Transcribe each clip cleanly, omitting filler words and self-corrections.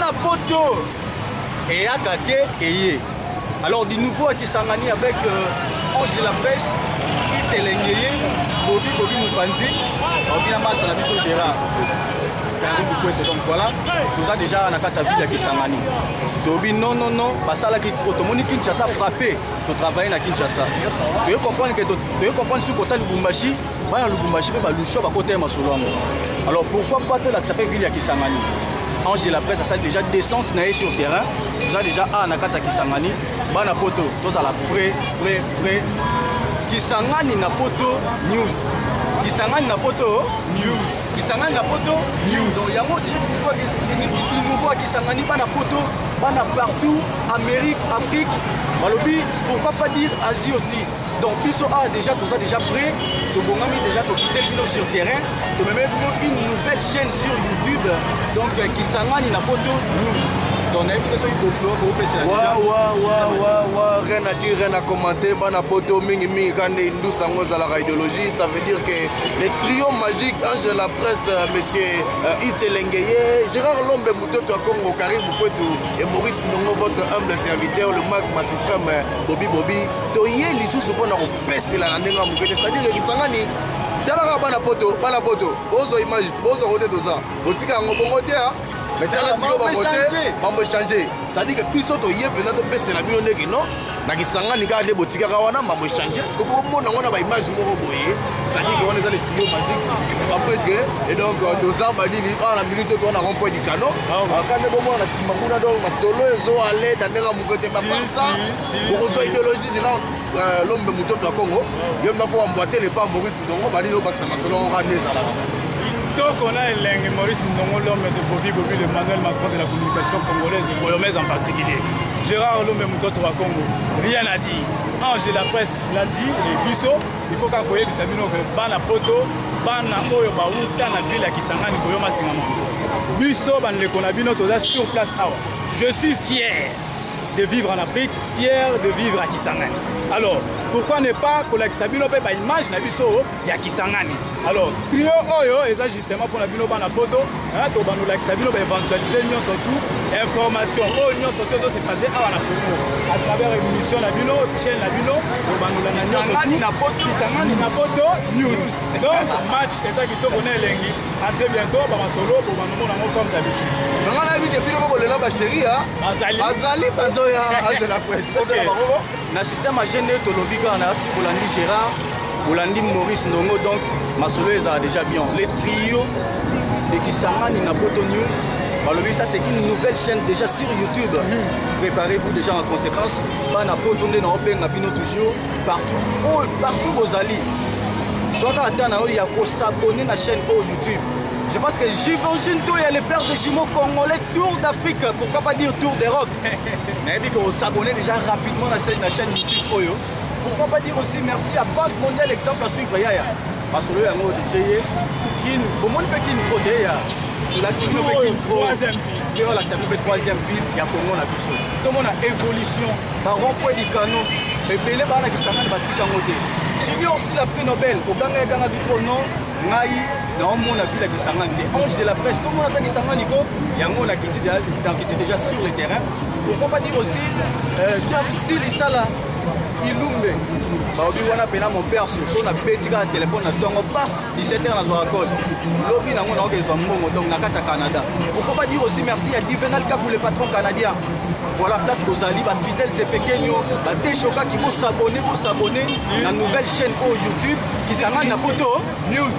bana poto et à gâté et alors du nouveau à Kisangani avec Ange de la presse Itelengeye Bobby Mupanzi Obina Massa na biso Gérard donc voilà tout ça déjà na kata ville à Kisangani Tobi non basala qui trop to moni Kinshasa frappé to travailler na Kinshasa tu comprendre que tu comprendre sur côté Lubumbashi ba Lubumbashi ba lusho ba côté Masolongo alors pourquoi pas te l'accepter ville à Kisangani Ange de la presse ça déjà décence na sur terrain ça déjà na kata Kisangani bana poto tous à la pré Kisangani na poto news Kisangani na poto news Kisangani na poto news donc yango déjà nouveau à Kisangani bana poto bana partout Amérique Afrique balobi pourquoi pas dire Asie aussi donc biso déjà tout ça déjà prêt to bongami déjà to quitter bino sur terrain to même une nouvelle chaîne sur YouTube donc Kisangani na poto news. Rien à dire, rien à commenter. Bana poto mingi quand nous sommes à la idéologie, ça veut dire que les trio magiques Ange de la presse, monsieur Itelengeye, Gérard Lombe Mutoto Congo, Caribou Kwetu et Maurice Ndongo, votre humble serviteur, le magma suprême Bobby. Toye l'issue se pose au peste la nenga mukete, c'est-à-dire que Kisangani. Dalaka bana poto, bozo image, bozo roté doza, botika ngobongo te. Mais dans la situation, on va changer. C'est-à-dire que plus auto hier, pendant que c'est la bione qui non, na Kisangani quand les boutiques kawana, on va changer. Parce que faut que on a une image moro boyé. C'est-à-dire qu'on est dans les tuyaux magiques. Après que et donc deux ans, banini, à la minute on a rempli du canot. Quand les moments on a Kimaguna donc ma solo ezo aller dans les mukote ma par ça. Pour une idéologie genre l'homme de Mutoto à Congo, il m'a faut emboîter les pas Maurice Ndongo, banini au bac ça ma solo on range ça là. Donc on a Maurice Ndongo, l'homme de Bobby, le Manuel Macron de la communication congolaise et bolonnaise en particulier. Gérard Lombe Mutoto à Congo, rien à dire. Ange de la presse l'a dit, et Bisso, il faut qu'on voyait Bissabino que Bana Poto, Bana Oyo Baouta, na ville à Kisangani, Boyoma Singama. Bisso, Ban le Konabino, Toza sur place. Je suis fier de vivre en Afrique, fier de vivre à Kisangani. Alors, pourquoi ne pas que la Sabino paie une image na biso ya Kisangani. Alors, trio oyo et ça justement pour la bino bana poto, to banu la Sabino ba éventualité nyon surtout information nyon surtout ça s'est passé à la Congo à travers une émission la bino, chaîne la bino, to banu la nyon surtout na poto Kisangani na poto news. Donc match et ça qui to connaît lengi. À très bientôt ba solo pour banu mona comme d'habitude. Dans la vie de bino ko lela ba chérie ha. Azali bazoya Ange la presse. Na système à gêner to lobika na si Bolandi Gérard, Bolandi Maurice Ndongo donc ma solo a déjà bien. Les trios de Kisangani na poto news. Balobi ça c'est une nouvelle chaîne déjà sur YouTube. Préparez-vous déjà en conséquence. Bana poto ndé na obenga bino toujours partout Bozali. Soit attendre il y a ko s'abonner na chaîne au YouTube. Je pense que j'imagine tout, il y a les pères de jumeaux congolais, tour d'Afrique, pourquoi pas dire tour d'Europe. Mais il faut s'abonner déjà rapidement à la chaîne YouTube Oyo. Pourquoi pas dire aussi merci à Banque Mondiale, exemple à suivre. Parce que là, qui au monde peut qu'il trop d'ailleurs. L'accident peut qu'il trop. L'accident peut troisième ville, il y a Congo la biso. Tout le monde a évolution, par rond-point du canot, et belé par la qui s'appelle Batika Moté. J'ignore aussi la prix Nobel, au Ganga Ganga du Tronon, Naï. Dans mon avis, la Kisangani, Ange de la presse, tout le monde a dit Kisangani, il y a un monde qui est déjà sur le terrain. Pourquoi pas dire aussi, si les salas, Ilumbe, mon père sur son petit téléphone, pas 17h dans la code. Lobby n'a pas de donc na Canada. Pourquoi pas dire aussi merci à Divenal Cap pour le patron canadien. Voilà, place aux Ali, fidèles et pequeños, des chocs qui vont s'abonner à la nouvelle chaîne au YouTube qui s'appelle Napoto News.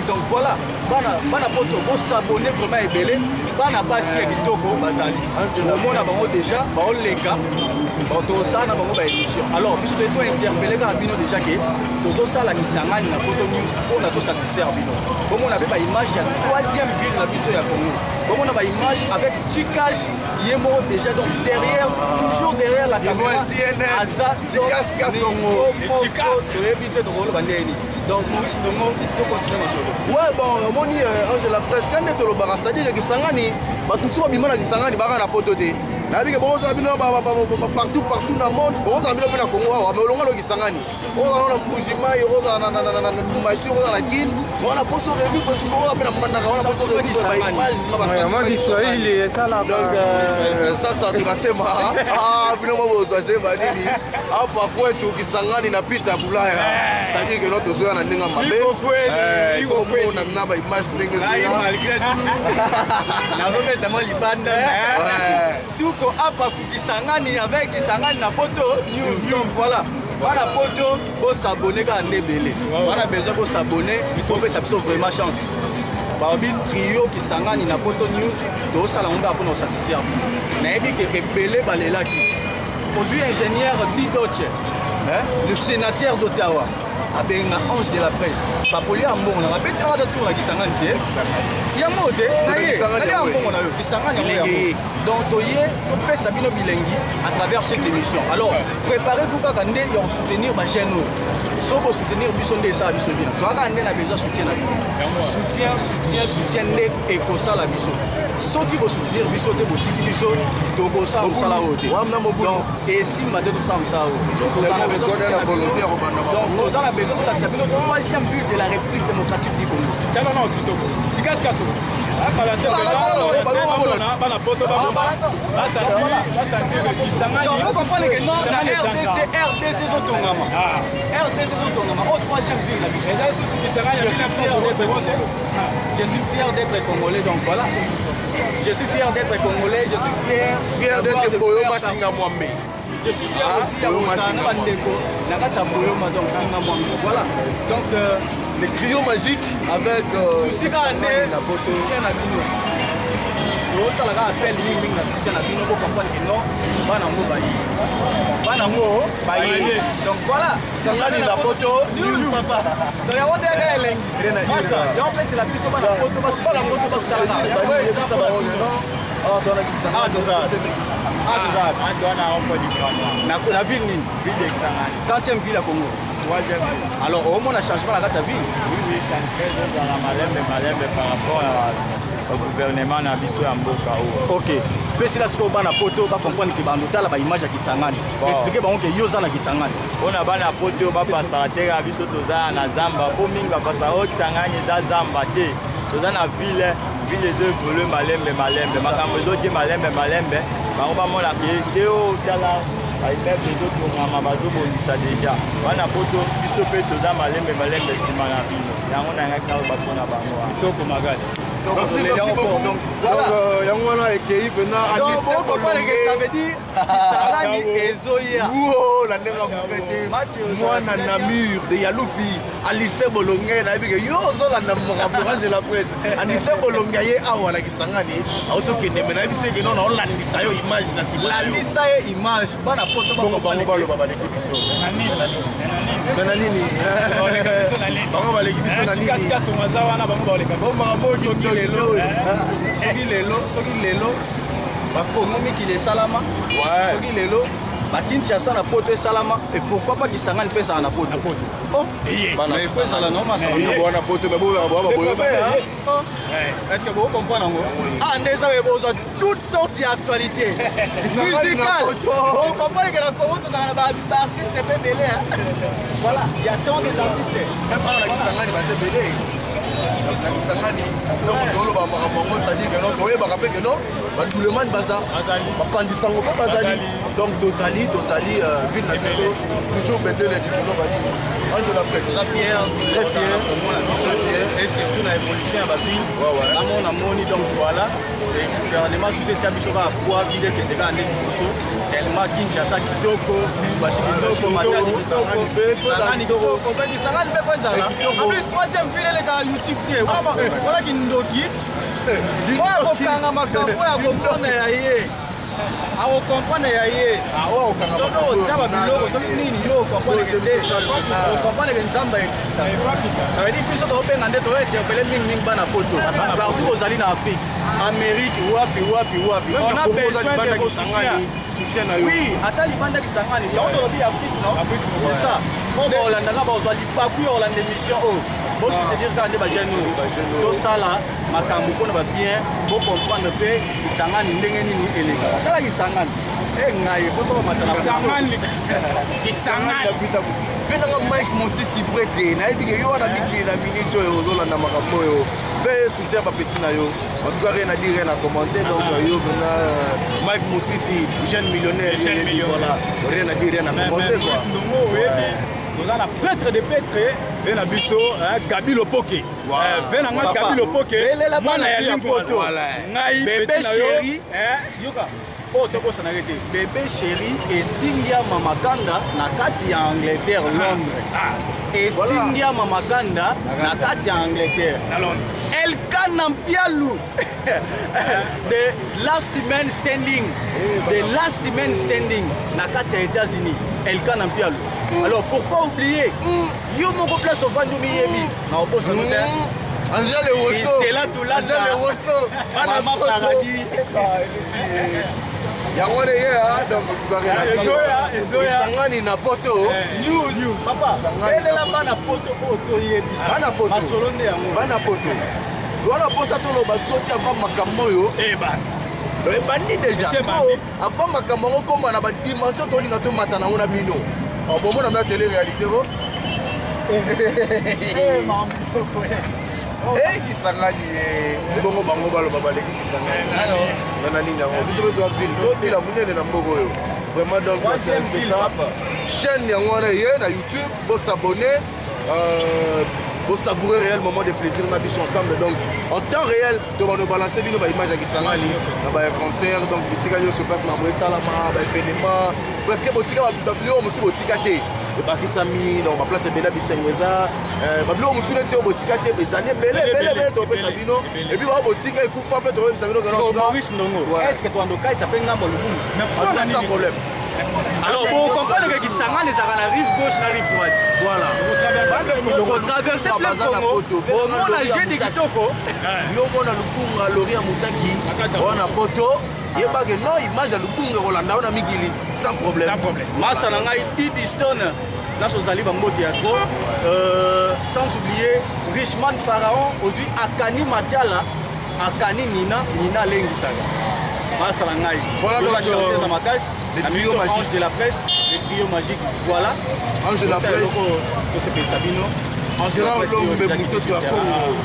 Donc voilà, Bana Poto, vous s'abonner vraiment et belé. Bana Bassi et Kitoko, Bazali. Au monde, on a déjà, on les cas, on ça, on a édition. Alors, je vais interpeller Bino déjà que tous ça, la Kisangani, Napoto News, on a tout satisfaire Bino. Comme on avait une image, il y a troisième ville, la Biso Congo. Comme on a une image avec Chikas, Yemo déjà donc derrière, toujours derrière la caméra. Aza, Chikas, Kassongo, Chikas, donc Maurice Ndongo, tu continues ma solo. Ouais, bon, mon Ange de la presse, quand on est au bar, c'est-à-dire que Kisangani, tout ce qui est Kisangani, va à poto. La vie que bon, partout dans le monde, on a mis le Congo, mais on a le Kisangani. On a le Mujima, on a le Machi, on a la Guine. On a posé au début parce que on a posé au début Moi Kiswahili ça là. Donc ça tunasema vile mambo zoaze badini hapa kwetu Kisangani na pita bulaya. C'est-à-dire que notre zoa na ninga mabe. Il faut qu'on a na ba image ndenge zoa. Malgré tout. Nazometa mo libanda. Tuko hapa Kisangani avec Kisangani na poto news. Donc voilà. Voilà poto pour s'abonner quand on est belé. On a besoin de s'abonner pour que ça puisse vraiment chance. Babi trio Kisangani na poto news do sala on va pour nous satisfaire. Mais bien que belé balela qui. Aujourd'hui ingénieur Bidoche, le sénateur d'Ottawa. Abenga ange de la presse. Papoli ambo on a répété à tour à Kisangani. Il y a mode, donc toyé, on peut Sabino Bilengi à travers cette émission. Alors, préparez-vous quand on est en soutenir ma chaîne. Si vous soutenir Bisson de ça, Bisson bien. Quand on a besoin de soutien, soutien, et comme ça la Bisson. Ceux qui vont soutenir Bisson de boutique Bisson, donc ça on s'en haute. Donc, et si madame tout ça on s'en haute. Donc, on a besoin de l'accepter notre troisième ville de la République démocratique du Congo. Je suis fier d'être congolais, donc voilà. Je suis fier d'être congolais, je suis fier d'être Boyoma Singamwambe. Je suis fier aussi à Otana Bandeko, Nakata Boyoma, donc Singamwambe. Voilà. Donc le trio magique avec Souci Gane, soutien à Bino. Ça la appelle Ling na soutien à Bino pour comprendre que non, Banamo Bayi. Banamo Bayi. Donc voilà, Sangani la photo, news papa. Donc il y a un derrière Ling. Il y a en plus c'est la piste pas la photo, pas la photo parce que ça la. La ville Nini. Ville de Kisangani. 40e ville à Congo. 3e ville. Alors au moins on a changement à la ville. Oui, changement dans la Malembe par rapport au gouvernement na biso ya mboka. OK. Mais c'est là ce qu'on va na poto va comprendre que bandotala ba image ya Kisangani. Expliquer ba que yoza na Kisangani. On a bana poto ba passer terre biso toza na Zamba po mingi ba passer au Kisangani za Zamba te. Toza na ville zo bolo Malembe makambo zo te Malembe ba ba mona ke teo tala ba immeuble zo tongama ba zo bolisa déjà. Bana poto biso pe toza Malembe sima na bino. Yango na ngaka ba pona bango. Toko magasi. Merci beaucoup. Donc, il y a un équipe maintenant à ça veut dire Kisangani ezoya. Oh, la nera mupete. Moi na namur de Yaloufi, Alice Bolonga na bige yo zo la namora de la presse. Alice Bolonga ye awa la Kisangani, auto ke nemena bise ke non on la ndisa yo image na si. La ndisa ye image bana poto ba balo baba l'équipe biso. Nani. Bango ba l'équipe biso nani. Kaskaso mazawa na bango ba le Bon marabo ki soki lelo bakongo mikili esalama soki lelo bakinshasa na poto esalama et pourquoi pas Kisangani mpe ezala na poto mais faut ezala na poto est-ce que vous comprenez yango nde eza bozwa toute sorte d'actualité musicale vous comprenez que la Congo tozala na baartiste mpe bele voilà il y a tant des artistes na Kisangani baze bele na Kisangani donc toloba makambo c'est-à-dire que non toyebaka mpe que non badulemani baza bapandisango mpe bazali donc tozali ville na biso toujours bendele likolo badi ange la presse très fier et surtout na évolution ya baville amona moni donc voilà et gouvernement sous etia biso kaka poa ville ekende kaka nde liboso tellement Kinshasa kitoko bashi kitoko matadi kitoko Kisangani kitoko mpe Kisangani mpe po ezala en plus troisième ville elekaka YouTube te voilà kindoki oyo akokanga makambo ya komprendre ya ye akokomprendre ya ye soki otia babiloko soki nini yo okomprendre nde okomprendre nzambe exista ça veut dire biso tokobenga nde tointerpele mingimingi bana poto partout ozali na Afrique Amérique wapi on a besoin de vos soutiens oui ata libanda Kisangani yango tolobi Afrique non c'est ça po baolandaka bazwa lipaku ya olanda émission oyo bosoutenir kaka nde bajeune oyo tosala makambo mpona babien bocomprendre mpe Kisangani ndenge nini eleka tala Kisangani ngai poso bamata na Kisangani venanga Mike Mosisi prêtre nayebi ke yo wana mikili na minute oyo ozolanda makambo oyo ve soutien bapeti na yo en tout cas rien à dire rien à commenter donc yo maintenant Mike Mosisi jeune millionnaire voilà rien à dire rien à commenter quoi nous avons prêtre de prêtre vena biso Gabi Lopoke venanga Gabi Lopoke mwana ya limpoto ngai bébé chéri yoka oh toko sana rete bébé chéri estingia mamakanda na kati ya Angleterre Londres estingia mamakanda na kati ya Angleterre Elkana Mpialu the last man standing na kati ya États-Unis Elkana Mpialu. Alors pourquoi oublier yo moko place au Vandoumi Yemi na oposa note Angèle Wosso Stella Toulanda Angèle Wosso Mama Paradis yango ne ye donc ezoya sangani na poto news papa elela bana poto poto yebi bana poto masolo nde yango bana poto wana posa toloba toti avant makambo oyo ebandi déjà avant makambo yango koma na badimension tolinga tomata nango na bino bomona mna télé réalité ko kisangani bongo bango baloba baleki kisangani nana nini yango biso mpe toa ville tobila monene na mboka oyo vraiment donc chaîne yango wana ye na YouTube bosabonne pour savourer réel moment de plaisir na biso ensemble donc en temps réel to bano balancer bino ba image ya kisangani na ba concert donc bisika yo se passe na moye salama ba événement presque botika ba bio musi botika te bakisami donc ba place bela bisengeza ba bio musi neti botika te bezane bele to pesa bino et puis ba botika ekufa pe to pesa bino Maurice Ndongo est-ce que toi ndokai ça penga mbolubu sans problème. Alors pour comprendre que Kisangani ça na rive gauche na rive droite. Voilà. Pour traverser le Congo, au moins la jeune de Kitoko, yo mona lukunga Loria Mutaki, wana poto, yeba que non image ya lukunga Rolanda na mikili sans problème. Sans problème. Massa na ngai Didi Stone, là sozali bango théâtre, sans oublier Richman Pharaon, aussi Akani Matala, Akani Nina Lengisaka. Massa na ngai. Voilà la chanteuse à ma caisse. Le trio magique. Ange de la presse, le trio magique, voilà. Ange de la presse. Angela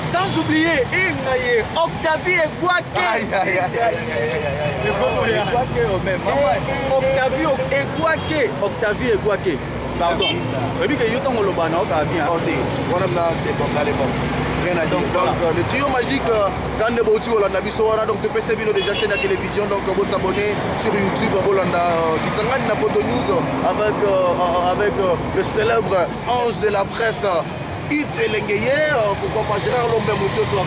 sans oublier Ingaye, Octavie et Guaké. Octavie et Guaké. Pardon. Rien à dire. Donc le trio magique, quand on est au Nabiso, donc tu peux suivre déjà chaîne de télévision, donc vous s'abonner sur YouTube, qui s'engage dans Poto News avec le célèbre ange de la presse. Ite Lengeye, pourquoi pas Gérard Lombe, Mototo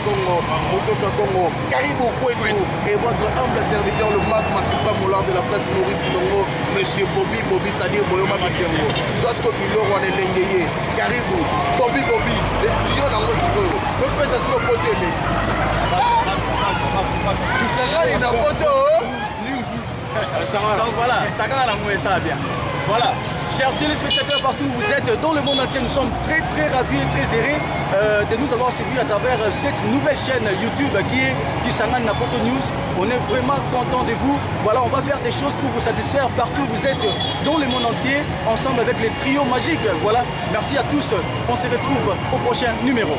Congo, Caribou Kwetu et votre humble serviteur, le Mac Massipa Moulard de la presse Maurice Ndongo, Monsieur Bobby, c'est-à-dire Boyoma Kissengo, Soasko Biloro, Lengeye, Caribou, Bobby, le trio Nango Sikoyo, le pèse à ce côté. Qui s'engage dans Poto Donc voilà, ça gagne la mouée, ça bien. Voilà, chers téléspectateurs partout où vous êtes dans le monde entier, nous sommes très ravis et très heureux de nous avoir suivis à travers cette nouvelle chaîne YouTube qui s'appelle Napoto News. On est vraiment content de vous. Voilà, on va faire des choses pour vous satisfaire partout où vous êtes dans le monde entier, ensemble avec les trios magiques. Voilà, merci à tous. On se retrouve au prochain numéro.